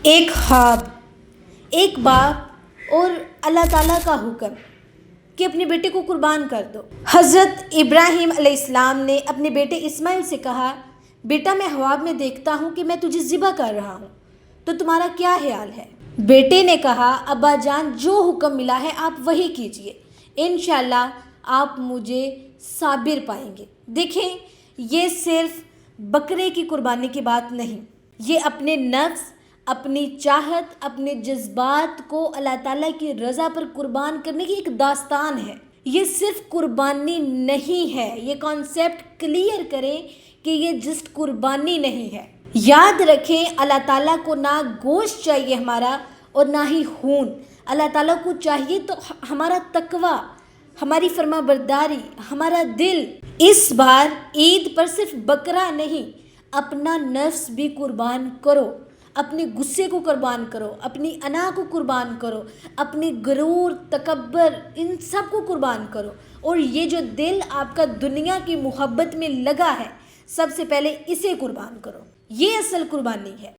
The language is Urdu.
ایک خواب، ایک باپ اور اللہ تعالیٰ کا حکم کہ اپنے بیٹے کو قربان کر دو۔ حضرت ابراہیم علیہ السلام نے اپنے بیٹے اسماعیل سے کہا، بیٹا میں خواب میں دیکھتا ہوں کہ میں تجھے ذبح کر رہا ہوں، تو تمہارا کیا خیال ہے؟ بیٹے نے کہا، ابا جان جو حکم ملا ہے آپ وہی کیجئے، انشاءاللہ آپ مجھے صابر پائیں گے۔ دیکھیں، یہ صرف بکرے کی قربانی کی بات نہیں، یہ اپنے نفس، اپنی چاہت، اپنے جذبات کو اللہ تعالیٰ کی رضا پر قربان کرنے کی ایک داستان ہے۔ یہ صرف قربانی نہیں ہے، یہ کانسیپٹ کلیئر کریں کہ یہ جسٹ قربانی نہیں ہے۔ یاد رکھیں، اللہ تعالیٰ کو نہ گوشت چاہیے ہمارا اور نہ ہی خون، اللہ تعالیٰ کو چاہیے تو ہمارا تقویٰ، ہماری فرما برداری، ہمارا دل۔ اس بار عید پر صرف بکرا نہیں، اپنا نفس بھی قربان کرو، اپنے غصے کو قربان کرو، اپنی انا کو قربان کرو، اپنی غرور، تکبر، ان سب کو قربان کرو، اور یہ جو دل آپ کا دنیا کی محبت میں لگا ہے، سب سے پہلے اسے قربان کرو۔ یہ اصل قربانی ہے۔